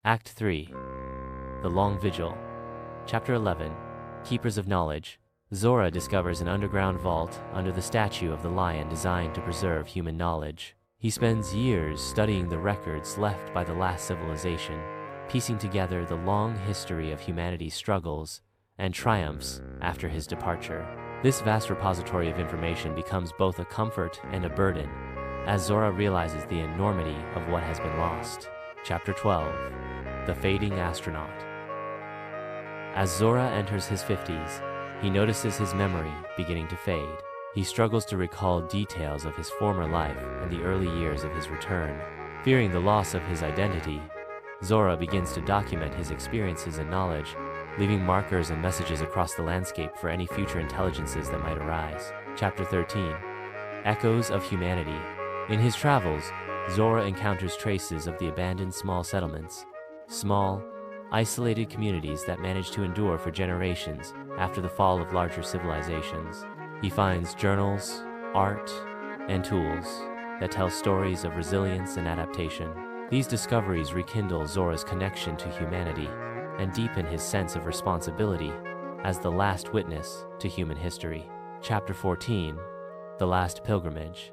Act 3. The Long Vigil. Chapter 11. Keepers of Knowledge. Zora discovers an underground vault under the statue of the lion designed to preserve human knowledge. He spends years studying the records left by the last civilization, piecing together the long history of humanity's struggles and triumphs after his departure. This vast repository of information becomes both a comfort and a burden, as Zora realizes the enormity of what has been lost. Chapter 12. The Fading Astronaut. As Zora enters his 50s, he notices his memory beginning to fade. He struggles to recall details of his former life and the early years of his return. Fearing the loss of his identity, Zora begins to document his experiences and knowledge, leaving markers and messages across the landscape for any future intelligences that might arise. Chapter 13. Echoes of Humanity. In his travels, Zora encounters traces of the abandoned small settlements, small, isolated communities that managed to endure for generations after the fall of larger civilizations. He finds journals, art, and tools that tell stories of resilience and adaptation. These discoveries rekindle Zora's connection to humanity and deepen his sense of responsibility as the last witness to human history. Chapter 14. The Last Pilgrimage.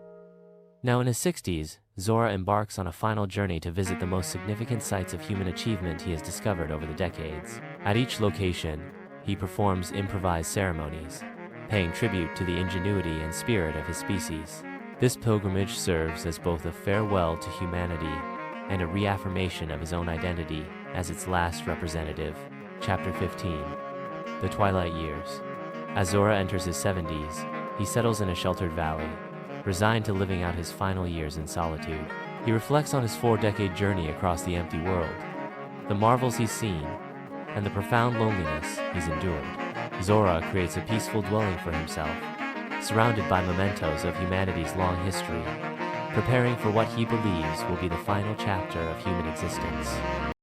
Now in his 60s, Zora embarks on a final journey to visit the most significant sites of human achievement he has discovered over the decades. At each location, he performs improvised ceremonies, paying tribute to the ingenuity and spirit of his species. This pilgrimage serves as both a farewell to humanity and a reaffirmation of his own identity as its last representative. Chapter 15. The Twilight Years. As Zora enters his 70s, he settles in a sheltered valley, resigned to living out his final years in solitude. He reflects on his 4-decade journey across the empty world, the marvels he's seen, and the profound loneliness he's endured. Zora creates a peaceful dwelling for himself, surrounded by mementos of humanity's long history, preparing for what he believes will be the final chapter of human existence.